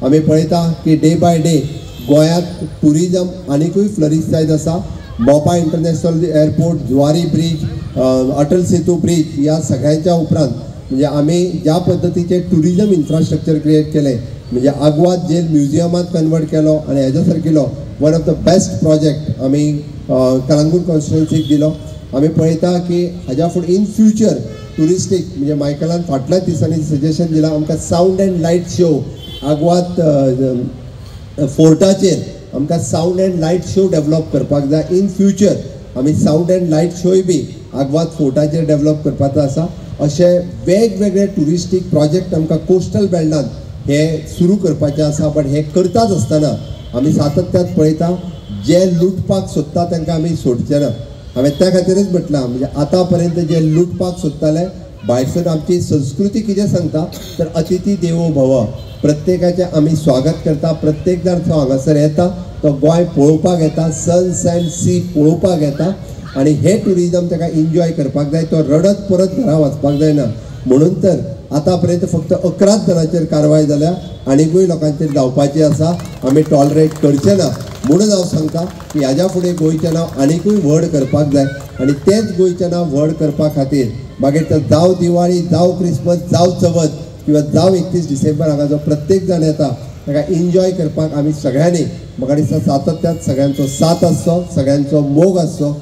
आमी पळयता की डे बाय डे गोंयांत टुरिजम आनीकूय फ्लरिश जायत आसा। Mopa international airport, Zuari bridge, Atal Setu bridge ह्या सगळ्यांच्या उपरांत म्हणजे आमी ज्या पद्दतीचे टुरिजम इन्फ्रास्ट्रक्चर क्रिएट केले, म्हणजे आग्वाद जेल म्युझियमात कन्वर्ट केलो आणि हेज्या सारकिलो one of the best project आमी कलंगूट कॉन्स्टिट्युएन्सीक दिलो। आमी पळयता की हाज्या फुडें इन फ्युचर टुरिस्टीक म्हणजे मायकलान फाटल्याच दिसांनी सजेशन दिलां आमकां sound end light show Aguada फोर्टाचेर आमकां sound end light show develop करपाक जाय। इन फ्युचर आमी सावंड एंड लायट शोय बी आग्वाद फोर्टाचेर डेवलप करपाचो आसा। अशे वेगवेगळे टुरिस्टीक प्रोजेक्ट आमकां कोस्टल बेल्टांत हे सुरू करपाचे आसा। बट हे करताच आसतना आमी सातत्यान पळयता जे लुटपाक सोदता तांकां आमी सोडचे ना। हांवें त्या खातीरच म्हटलां म्हणजे आतां पर्यंत जे लुटपाक सोदताले भायरसून आमची संस्कृती कितें सांगता तर अतिथी देवो भव, प्रत्येकाचें आमी स्वागत करता। प्रत्येक जाण जो हांगासर येता तो गोंय पळोवपाक येता, सन्स एंड सी पळोवपाक येता आणि हे टुरिजम ताका एन्जॉय करपाक जाय, तो रडत परत घरा वचपाक जायना। म्हणून तर आतां पर्यंत फक्त 11 जणांचेर कारवाय जाल्या, आनीकूय लोकांचेर जावपाची आसा। आमी टॉलरेट करचे ना म्हणून हांव सांगता की हाज्या फुडें गोंयचें नांव आनीकूय व्हड करपाक जाय आनी तेंच गोंयचें नांव व्हड करपा खातीर मागीर तर जावं दिवाळी, जावं क्रिसमस, जावं चवथ किंवा जावं 31 डिसेंबर हांगा जो प्रत्येक जाण येता ताका एन्जॉय करपाक आमी सगळ्यांनी म्हाका दिसता सातत्यान सगळ्यांचो साथ आसचो, सगळ्यांचो मोग आसचो।